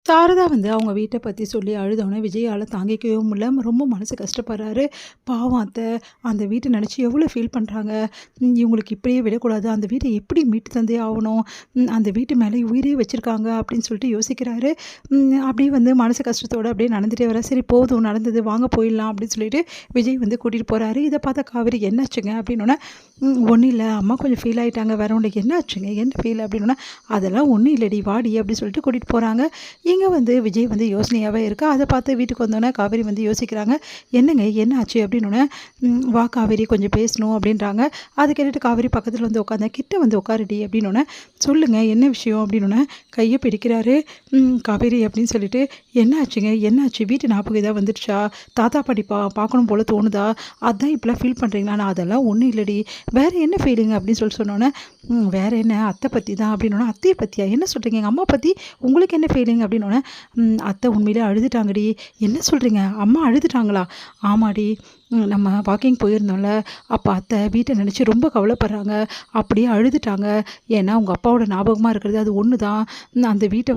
சாரதா அவங்க வீட்ட பத்தி சொல்லி அழுதோனே விஜயால தாங்கிக்கவே முடியல. ரொம்ப மனசு கஷ்டப்படுறாரு. பாவம் அத்தை, அந்த வீட்ட நெனச்சு எவ்வளோ ஃபீல் பண்றாங்க. இவங்களுக்கு இப்படியே விடக்கூடாது. அந்த வீட்ட எப்படி மீட்டு தந்தே ஆவணும். அந்த வீட்டு மேல உயிரே வச்சிருக்காங்க அப்படின்னு சொல்லிட்டு யோசிக்கிறாரு. அப்படியே மனசு கஷ்டத்தோட அப்படியே நடந்துட்டே வராரு. சரி போதும் நடந்தது, வாங்க போயிடலாம் அப்படின்னு சொல்லிட்டு விஜய் கூட்டிட்டு போறாரு. இத பார்த்தா காவேரி என்னாச்சுங்க அப்படின்னோனே, ஒன்றும் இல்லை அம்மா கொஞ்சம் ஃபீல் ஆயிட்டாங்க. வேற ஒன்றுக்கு என்ன ஆச்சுங்க, என்ன ஃபீல் அப்படின்னோன்னா, அதெல்லாம் ஒன்றும் இல்லடி வாடி அப்படின்னு சொல்லிட்டு கூட்டிகிட்டு போகிறாங்க. இங்கே விஜய் யோசனையாகவே இருக்கா. அதை பார்த்து வீட்டுக்கு வந்தோன்னே காவேரி யோசிக்கிறாங்க. என்னங்க என்ன ஆச்சு அப்படின்னோடனே, வா காவேரி கொஞ்சம் பேசணும் அப்படின்றாங்க. அதை கேட்டுட்டு காவேரி பக்கத்தில் உட்காந்தேன். கிட்ட உட்காருடி அப்படின்னோடனே, சொல்லுங்கள் என்ன விஷயம் அப்படின்னோடனே கையை பிடிக்கிறாரு. காவேரி அப்படின்னு சொல்லிட்டு, என்ன ஆச்சுங்க என்னாச்சு, வீட்டு ஞாபகம் ஏதாவது வந்துடுச்சா, தாத்தா பாட்டி பார்க்கணும் போல் தோணுதா, அதான் இப்போலாம் ஃபீல் பண்ணுறீங்களா? நான் அதெல்லாம் ஒன்றும் இல்லடி, வேறு என்ன ஃபீலிங் அப்படின்னு சொன்னோன்னே, வேறு என்ன அத்தை பற்றி தான் அப்படின்னோடனே, அத்தையை பற்றியா என்ன சொல்கிறீங்க, எங்கள் அம்மா பற்றி உங்களுக்கு என்ன ஃபீலிங் அப்படின்னோடனே, அத்தை உண்மையிலே அழுதுட்டாங்கடி. என்ன சொல்கிறீங்க, அம்மா அழுதுட்டாங்களா? ஆமாடி, நம்ம வாக்கிங் போயிருந்தோம்ல, அப்போ அத்தை வீட்டை நினச்சி ரொம்ப கவலைப்படுறாங்க, அப்படியே அழுதுட்டாங்க. ஏன்னா உங்கள் அப்பாவோட ஞாபகமாக இருக்கிறது அது ஒன்று தான். அந்த வீட்டை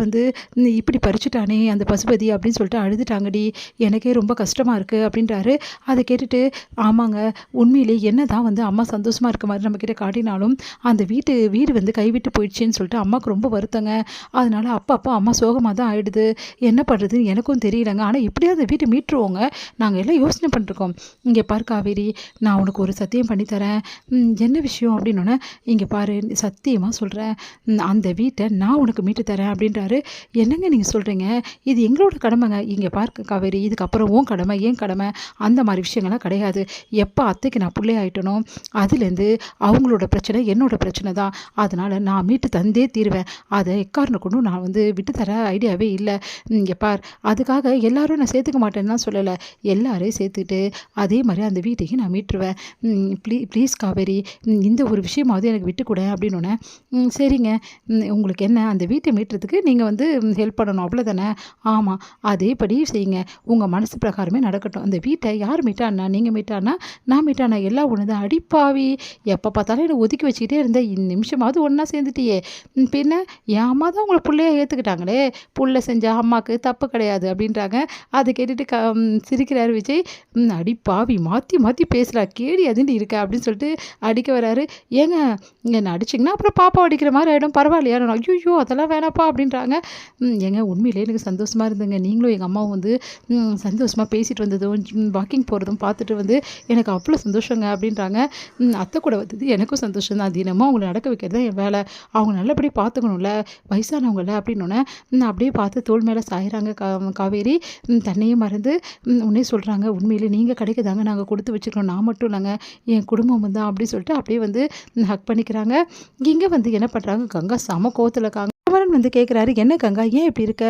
இப்படி பறிச்சுட்டானே அந்த பசுபதி அப்படின்னு சொல்லிட்டு அழுதுட்டாங்கடி. எனக்கே ரொம்ப கஷ்டமாக இருக்குது அப்படின்றாரு. அதை கேட்டுட்டு, ஆமாங்க உண்மையிலே என்ன தான் அம்மா சந்தோஷமாக இருக்க மாதிரி நம்மக்கிட்ட காட்டினாலும் அந்த வீடு கைவிட்டு போயிடுச்சின்னு சொல்லிட்டு அம்மாவுக்கு ரொம்ப வருத்தங்க. அதனால் அப்பப்போ அம்மா சோகமாக தான் ஆகிடுது. என்ன பண்ணுறதுன்னு எனக்கும் தெரியலங்க. ஆனால் எப்படியாவது அந்த வீட்டை மீட்டுருவோங்க, நாங்கள் எல்லாம் யோசனை பண்ணிருக்கோம். இங்கே பாரு காவேரி, நான் உனக்கு ஒரு சத்தியம் பண்ணித்தரேன். என்ன விஷயம் அப்படின்னோடனே, இங்கே பாரு சத்தியமாக சொல்கிறேன், அந்த வீட்டை நான் உனக்கு மீட்டு தரேன் அப்படின்றாரு. என்னங்க நீங்கள் சொல்கிறீங்க, இது எங்களோட கடமைங்க. இங்கே பார்க்க காவேரி, இதுக்கப்புறம் உன் கடமை ஏன் கடமை அந்த மாதிரி விஷயங்கள்லாம் கிடையாது. எப்போ அத்தைக்கு நான் பிள்ளை ஆகிட்டனோ அதுலேருந்து அவங்களோட பிரச்சனை என்னோட பிரச்சனை தான். அதனால் நான் மீட்டு தந்தே தீருவேன். அதை எக்காரணம் கொண்டும் நான் விட்டு தர ஐடியாவே இல்லை. இங்கே பார், அதுக்காக எல்லாரும் நான் சேர்த்துக்க மாட்டேன்னு தான் சொல்லலை, எல்லாரையும் சேர்த்துட்டு அதே மாதிரி அந்த வீட்டையும் நான் மீட்டுருவேன். ப்ளீஸ் காவேரி, இந்த ஒரு விஷயமாவது எனக்கு விட்டுக்கூட அப்படின்னோடனே, சரிங்க உங்களுக்கு என்ன, அந்த வீட்டை மீட்டுறதுக்கு நீங்கள் ஹெல்ப் பண்ணணும் அவ்வளோதானே? ஆமாம் அதேபடி செய்யுங்க, உங்கள் மனசு பிரகாரமே நடக்கட்டும். அந்த வீட்டை யார் மீட்டானா, நீங்கள் மீட்டானா நான் மீட்டானா எல்லாம் ஒன்று தான். அடிப்பாவி, எப்போ பார்த்தாலும் என்னை ஒதுக்கி வச்சுக்கிட்டே இருந்தேன், நிமிஷமாவது ஒன்றா சேர்ந்துட்டியே. பின்ன என் அம்மா தான் உங்களை பிள்ளையாக ஏற்றுக்கிட்டாங்களே, புள்ள செஞ்ச அம்மாவுக்கு தப்பு கிடையாது அப்படின்றாங்க. அதை கேட்டுட்டு சிரிக்கிறாரு விஜய். அடிப்பாவி மாற்றி மாற்றி பேசுகிறா, கேடி அதுன்னு இருக்க அப்படின்னு சொல்லிட்டு அடிக்க வராரு. ஏங்க என்ன அடிச்சிங்கன்னா அப்புறம் பாப்பா அடிக்கிற மாதிரி ஆகிடும், பரவாயில்லையா? ஐயோ அதெல்லாம் வேணாப்பா அப்படின்றாங்க. ஏங்க உண்மையிலே எனக்கு சந்தோஷமாக இருந்தேங்க, நீங்களும் எங்கள் அம்மாவும் சந்தோஷமாக பேசிட்டு வந்ததும் வாக்கிங் போகிறதும் பார்த்துட்டு எனக்கு அவ்வளோ சந்தோஷங்க அப்படின்றாங்க. அத்தை கூட எனக்கும் சந்தோஷம் தான். தினமும் அவங்கள நடக்க வைக்கிறது தான் என் வேலை, அவங்க நல்லபடி பார்த்துக்கணும்ல, வயசானவங்கள அப்படின்னோடனே அப்படியே பார்த்து தோள் மேலே சாயிறாங்க காவேரி. தன்னையும் மறந்து உன்னே சொல்கிறாங்க, உண்மையிலே நீங்கள் கிடைக்குதாங்க நாங்கள் கொடுத்து வச்சுக்கிறோம், நான் மட்டும் இல்லைங்க என் குடும்பம் தான் அப்படின்னு சொல்லிட்டு அப்படியே ஹக் பண்ணிக்கிறாங்க. இங்கே என்ன பண்ணுறாங்க, கங்கா செம கோவத்தில் இருக்காங்க. கமரன் கேட்குறாரு, என்ன கங்கா ஏன் இப்படி இருக்க,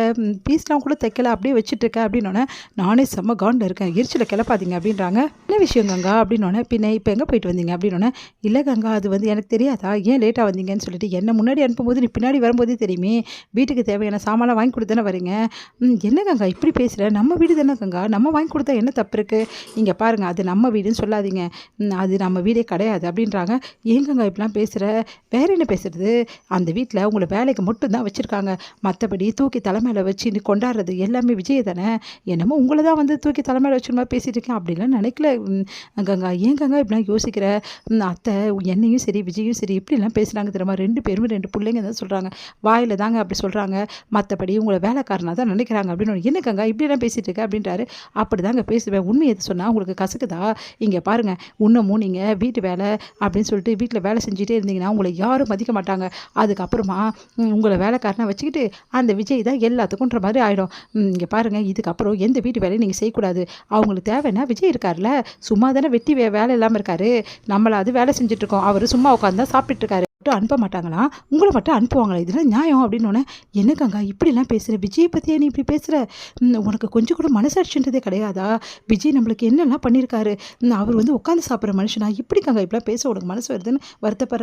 பீஸ்லாம் கூட தைக்கல அப்படியே வச்சுட்டு இருக்க அப்படின்னோடனே, நானே செம்ம காண்டில் இருக்கேன், எரிச்சலை கிளப்பாதீங்க அப்படின்றாங்க. என்ன விஷயம் கங்கா அப்படின்னோடனே, பின்ன இப்போ எங்கே போயிட்டு வந்தீங்க அப்படின்னோடனே, இல்லை கங்கா அது எனக்கு தெரியாதா, ஏன் லேட்டாக வந்தீங்கன்னு சொல்லிட்டு, என்ன முன்னாடி அனுப்பும்போது நீ பின்னாடி வரும்போதே தெரியுமே, வீட்டுக்கு தேவையான சாமான்லாம் வாங்கி கொடுத்து தானே வரீங்க. என்ன கங்கா இப்படி பேசுகிற, நம்ம வீடு தானே கங்கா, நம்ம வாங்கி கொடுத்தா என்ன தப்பு இருக்குது, இங்கே பாருங்கள் அது நம்ம வீடுன்னு சொல்லாதீங்க, அது நம்ம வீடே கிடையாது அப்படின்றாங்க. ஏன் கங்கா இப்படிலாம் பேசுகிற, வேற என்ன பேசுகிறது, அந்த வீட்டில் உங்களை வேலைக்கு மட்டும் தான் வச்சுருக்காங்க, மற்றபடி தூக்கி தலைமையில் வச்சு நீ கொண்டாடுறது எல்லாமே விஜய் தானே, என்னமோ உங்களை தான் தூக்கி தலைமையில் வச்சு மாதிரி பேசிகிட்டு இருக்கேன் அப்படிலாம் நினைக்கல கங்கா. ஏன் கங்கா இப்படிலாம் யோசிக்கிற, அத்தை என்னையும் சரி விஜயும் சரி இப்படிலாம் பேசுகிறாங்க தெரியுமா, ரெண்டு பேருமே ரெண்டு பிள்ளைங்க தான் சொல்கிறாங்க, வாயில் தாங்க அப்படி சொல்கிறாங்க, மற்றபடி உங்களை வேலைக்காரனாக தான் நினைக்கிறாங்க அப்படின்னு. என்ன கங்கா இப்படிலாம் பேசிகிட்டு இருக்க அப்படின்றாரு. அப்படி தாங்க பேசுவேன், உண்மை எது சொன்னால் உங்களுக்கு கசக்குதா, இங்கே பாருங்கள் இன்னமும் நீங்கள் வீட்டு வேலை அப்படின்னு சொல்லிட்டு வீட்டில் வேலை செஞ்சுட்டே இருந்தீங்கன்னா உங்களை யாரும் மதிக்க மாட்டாங்க, அதுக்கப்புறமா உங்களை வேலைக்காரனை வச்சுக்கிட்டு அந்த விஜய் தான் எல்லாத்துக்கும்ன்ற மாதிரி ஆகிடும். இங்கே பாருங்கள் இதுக்கப்புறம் எந்த வீட்டு வேலையும் நீங்கள் செய்யக்கூடாது, அவங்களுக்கு தேவைன்னா விஜய் இருக்கார்ல, சும்மா தானே வெட்டி வேலை இல்லாமல் இருக்காரு, நம்மளை அது வேலை செஞ்சுட்ருக்கோம், அவர் சும்மா உட்காந்து தான் சாப்பிட்டுட்டு இருக்காரு, அனுப்ப மாட்டாங்களா, உங்களை மட்டும் அனுப்புவாங்களா, இதெல்லாம் நியாயம் அப்படின்னோடனே, என்னக்கங்க இப்படிலாம் பேசுகிற, விஜயை பற்றியா நீ இப்படி பேசுகிற, உனக்கு கொஞ்சம் கூட மனசாட்சின்றதே கிடையாதா, விஜய் நம்மளுக்கு என்னெல்லாம் பண்ணியிருக்காரு, அவர் உட்காந்து சாப்பிட்ற மனுஷனா, இப்படிக்காங்க இப்படிலாம் பேச உனக்கு மனசு வருதுன்னு வருத்தப்படுற